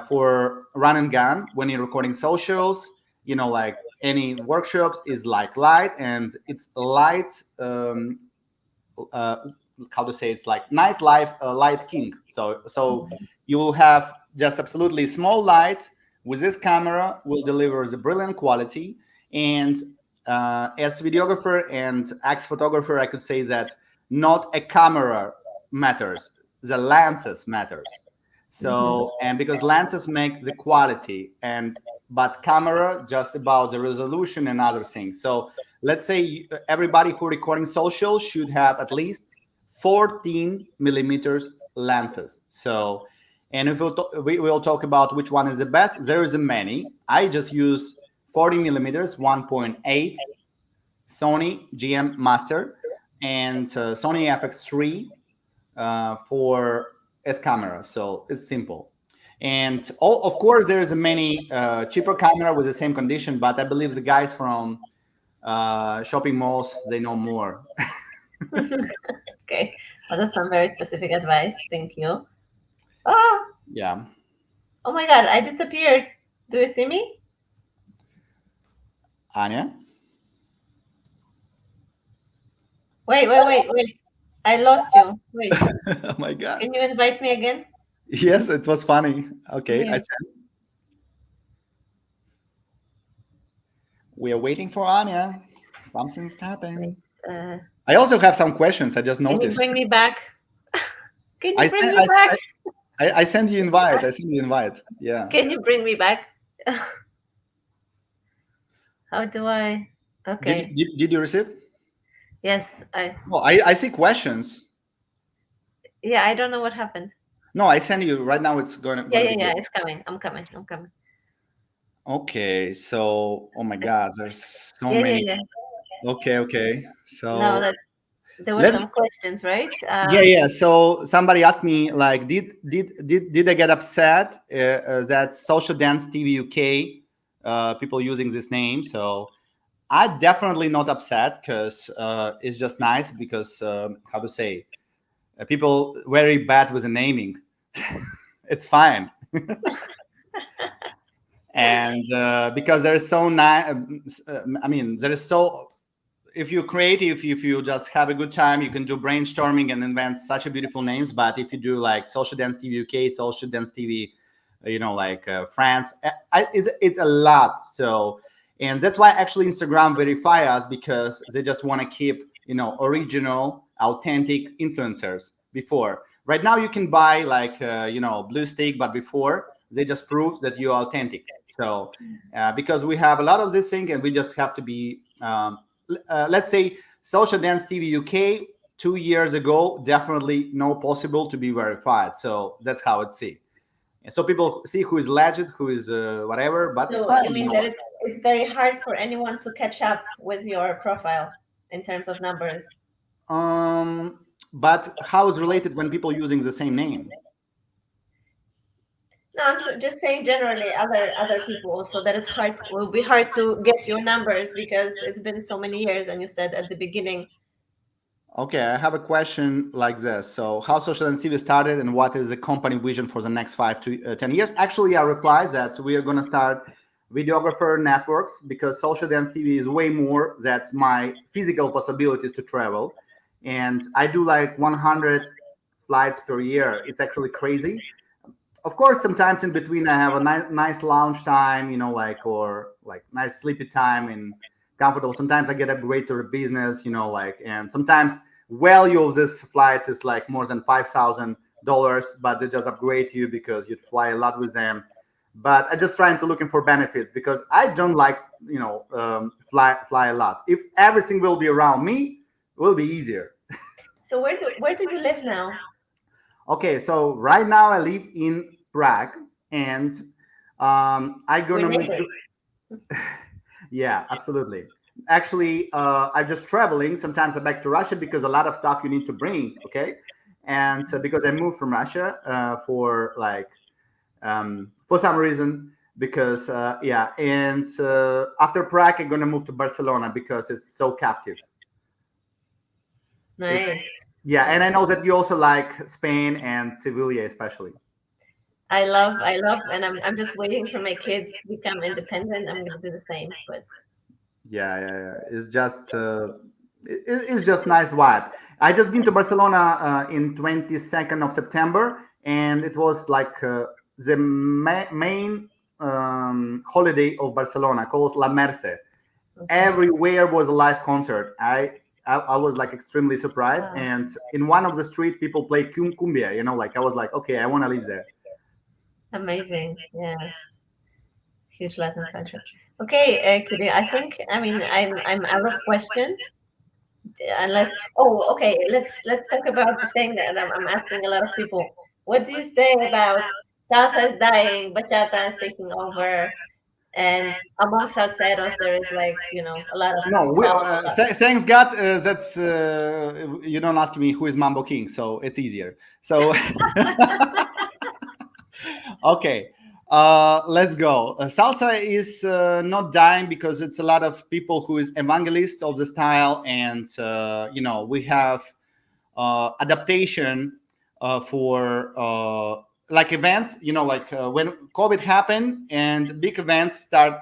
for run and gun when you're recording socials. Like any workshops is like light, and it's light. How to say, it's like nightlife light king. So you will have just absolutely small light with this camera will deliver the brilliant quality. And as videographer and ex-photographer, I could say that not a camera matters, the lenses matters. So and because lenses make the quality, but camera just about the resolution and other things. So let's say everybody who recording social should have at least 14 millimeters lenses. So, and if we will talk about which one is the best, there is many. I just use 40 millimeters, 1.8 Sony GM Master and Sony FX3 for S camera. So it's simple. And of course, there's many cheaper camera with the same condition, but I believe the guys from shopping malls, they know more. Okay, well, that's some very specific advice. Thank you. Oh, yeah. Oh my God, I disappeared. Do you see me? Anya? Wait. I lost you. Wait. Oh my God. Can you invite me again? Yes, it was funny. Okay, Yeah. We are waiting for Anya. Something's happening. Wait, I also have some questions. I just can you noticed. bring me back? Can you bring me back? I sent you invite. Yeah. Can you bring me back? How do I? Okay. Did you receive? Yes, Well, I see questions. Yeah, I don't know what happened. No, I send you right now. It's going to. Yeah. It's coming. I'm coming. Okay, so oh my God, there's so Yeah, many. yeah. Okay. So No, there were some questions, right? yeah. So somebody asked me like, did I get upset that Social Dance TV UK people using this name? So I definitely not upset because it's just nice because how to say people very bad with the naming. It's fine, and because there is so nice. I mean, there is so if you're creative, if you just have a good time, you can do brainstorming and invent such a beautiful names. But if you do like Social Dance TV UK, Social Dance TV, like France, it's a lot. So, and that's why actually Instagram verify us because they just want to keep original, authentic influencers. Before right now, you can buy like blue stick, but before they just prove that you are authentic. So, because we have a lot of this thing, and we just have to be. Let's say Social Dance TV UK 2 years ago, definitely no possible to be verified. So that's how it's see. And so people see who is legend, who is whatever, but it's So fine. you mean that it's very hard for anyone to catch up with your profile in terms of numbers? But how is related when people using the same name? No, I'm just saying generally other people also that it's hard will be hard to get your numbers because it's been so many years and you said at the beginning. Okay, I have a question like this. So, how Social Dance TV started, and what is the company vision for the next 5 to 10 years? Actually, I reply that we are going to start videographer networks because Social Dance TV is way more. That's my physical possibilities to travel, and I do like 100 flights per year. It's actually crazy. Of course, sometimes in between, I have a nice lounge time, or like nice sleepy time and comfortable. Sometimes I get a greater business, and sometimes value of this flights is like more than $5,000, but they just upgrade you because you fly a lot with them. But I just trying to looking for benefits because I don't like, fly a lot. If everything will be around me, it will be easier. So where do you live now? Okay, so right now I live in Prague, and I We're gonna move neighbors. to. Yeah, absolutely. Actually, I'm just traveling. Sometimes I'm back to Russia because a lot of stuff you need to bring. Okay, and so because I moved from Russia for like for some reason because yeah, and after Prague I'm gonna move to Barcelona because it's so captive. It's Nice. yeah, and I know that you also like Spain and Sevilla especially. I love, and I'm just waiting for my kids to become independent. I'm gonna do the same, but Yeah, yeah, yeah. It's just it's just nice vibe. I just been to Barcelona in 22nd of September, and it was like the main holiday of Barcelona called La Merce. okay. Everywhere was a live concert. I was like extremely surprised, Wow. and in one of the street, people play cumbia. Like I was like, okay, I want to live there. Amazing. Yeah. Huge Latin culture. Okay, Kiril, I mean I'm out of questions unless okay, let's talk about the thing that I'm asking a lot of people. What do you say about salsa is dying, bachata is taking over, and among salseros there is like, a lot of No, talk. thanks God. That's you don't ask me who is Mambo King, so it's easier. So okay, let's go. Salsa is not dying because it's a lot of people who is evangelists of the style, and we have adaptation for like events. Like when COVID happened and big events start,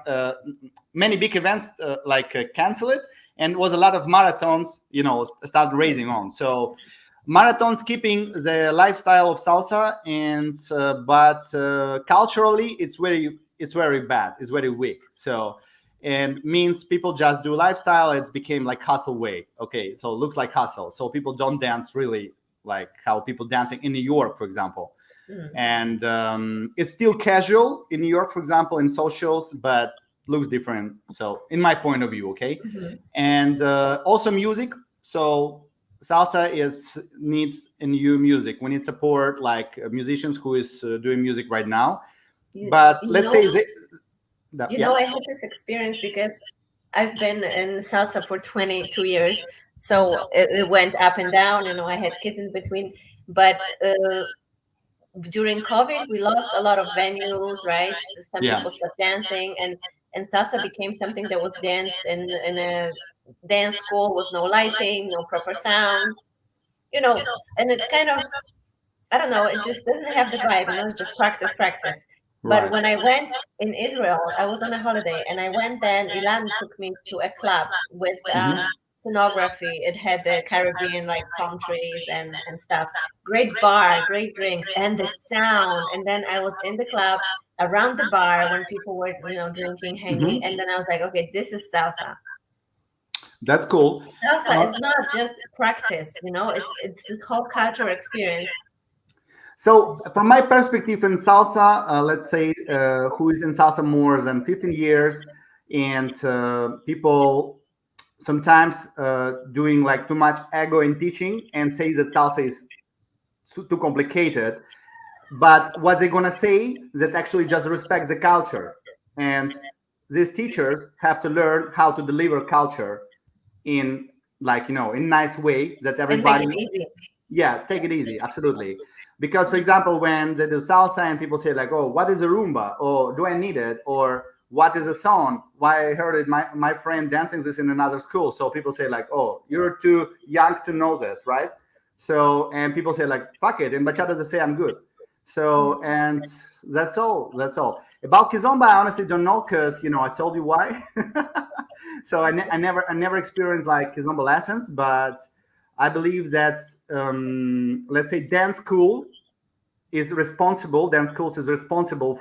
many big events like cancel it, and was a lot of marathons. Start raising on. So marathons keeping the lifestyle of salsa, and but culturally it's very bad, it's very weak. So and means people just do lifestyle, it's became like hustle way. Okay, so it looks like hustle, so people don't dance really like how people dancing in New York, for example. Mm. And it's still casual in New York, for example, in socials, but looks different, so in my point of view. Okay. Mhm. And also music. So salsa is needs a new music. We need support like musicians who is doing music right now. You, But you let's know, say yeah. I had this experience because I've been in salsa for 22 years. So it went up and down. I had kids in between. But during COVID, we lost a lot of venues, right? So some Yeah. people stopped dancing. And and salsa became something that was danced in a dance school with no lighting, no proper sound, and it kind of, I don't know, it just doesn't have the vibe, it's just practice, practice. But Right. when I went in Israel, I was on a holiday and I went then, Ilan took me to a club with Mhm. scenography. It had the Caribbean, like palm trees and stuff. Great bar, great drinks, and the sound. And then I was in the club around the bar when people were, drinking, hanging. Mhm. And then I was like, okay, this is salsa. That's cool. Salsa Uh, is not just practice, it's this whole cultural experience. So, from my perspective in salsa, let's say who is in salsa more than 15 years, and people sometimes doing like too much ego in teaching and say that salsa is too complicated. But what they're gonna say that actually just respect the culture, and these teachers have to learn how to deliver culture in in nice way that And make everybody. it easy. Yeah, take it easy, absolutely. Because, for example, when they do salsa and people say like, "Oh, what is a rumba?" or "Do I need it?" or "What is a song?" Why I heard it, my friend dancing this in another school. So people say like, "Oh, you're too young to know this, right?" So and people say like, "Fuck it," in bachata they say I'm good. So and that's all. That's all about kizomba. I honestly don't know because I told you why. So I never experienced like kizomba lessons, but I believe that let's say dance schools is responsible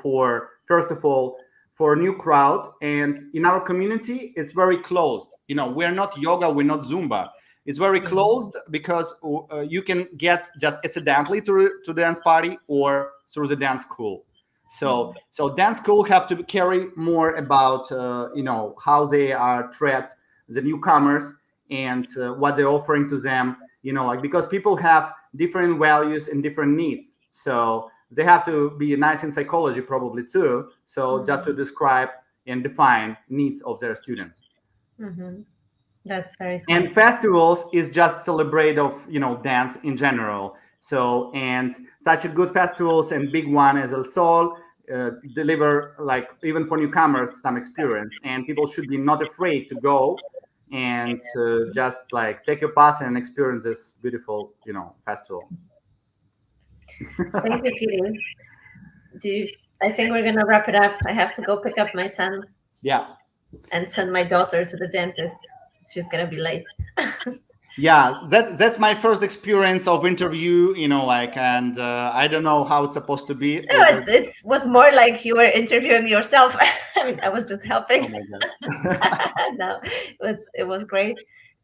for, first of all, for a new crowd. And in our community, it's very closed. We're not yoga, we're not Zumba. It's very closed because you can get just accidentally to dance party or through the dance school. So dance school have to carry more about how they are treat the newcomers and what they're offering to them. Like because people have different values and different needs. So they have to be nice in psychology probably too. So just to describe and define needs of their students. Mm-hmm. That's very smart. And festivals is just celebrate of dance in general. So and such a good festivals and big one as elSol deliver like even for newcomers some experience, and people should be not afraid to go and just like take a pass and experience this beautiful festival. Thank you, Kitty. Do you, I think we're gonna wrap it up. I have to go pick up my son Yeah. and send my daughter to the dentist. She's gonna be late. Yeah, that's my first experience of interview, and I don't know how it's supposed to be. No, it was more like you were interviewing yourself. I mean, I was just Oh helping. my god. No, it was great,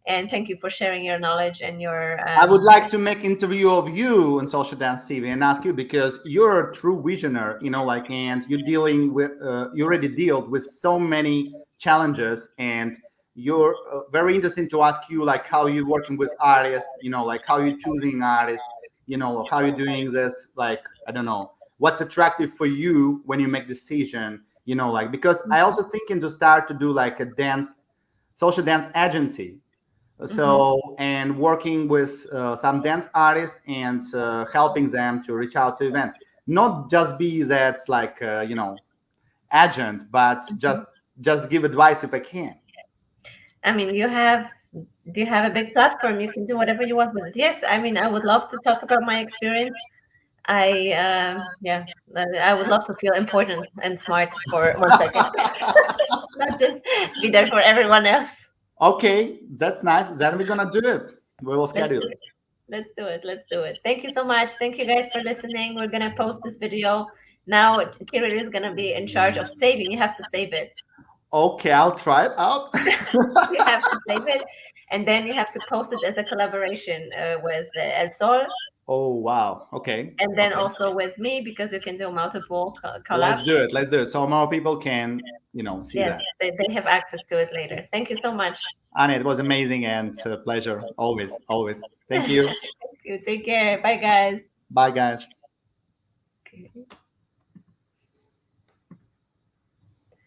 and thank you for sharing your knowledge and your. I would like to make interview of you on Social Dance TV and ask you, because you're a true visionary, and you're dealing with, you already dealt with so many challenges, and you're very interesting to ask you, like how you're working with artists, like how you're choosing artists, how you're doing this, like, I don't know, what's attractive for you when you make decision, like, because I also thinking to start to do like a social dance agency. Mhm. So and working with some dance artists and helping them to reach out to event, not just be that like agent, but just give advice if I can. I mean, do you have a big platform? You can do whatever you want with it. Yes, I mean, I would love to talk about my experience. Yeah, I would love to feel important and smart for 1 second, not just be there for everyone else. Okay, that's nice. Then we're gonna do it. We will Let's schedule do it. it. Let's do it. Let's do it. Thank you so much. Thank you guys for listening. We're gonna post this video now. Kiril is gonna be in charge of saving. You have to save it. Okay, I'll try it out. You have to save it, and then you have to post it as a collaboration with elSol, Oh wow. Okay. and then Okay. also with me because you can do multiple Let's collabs. do it. Let's do it. So more people can, see Yes, that. they have access to it later. Thank you so much. Annie, it was amazing and a pleasure. Always, always. Thank you. You take care. Bye, guys. Bye, guys. Okay.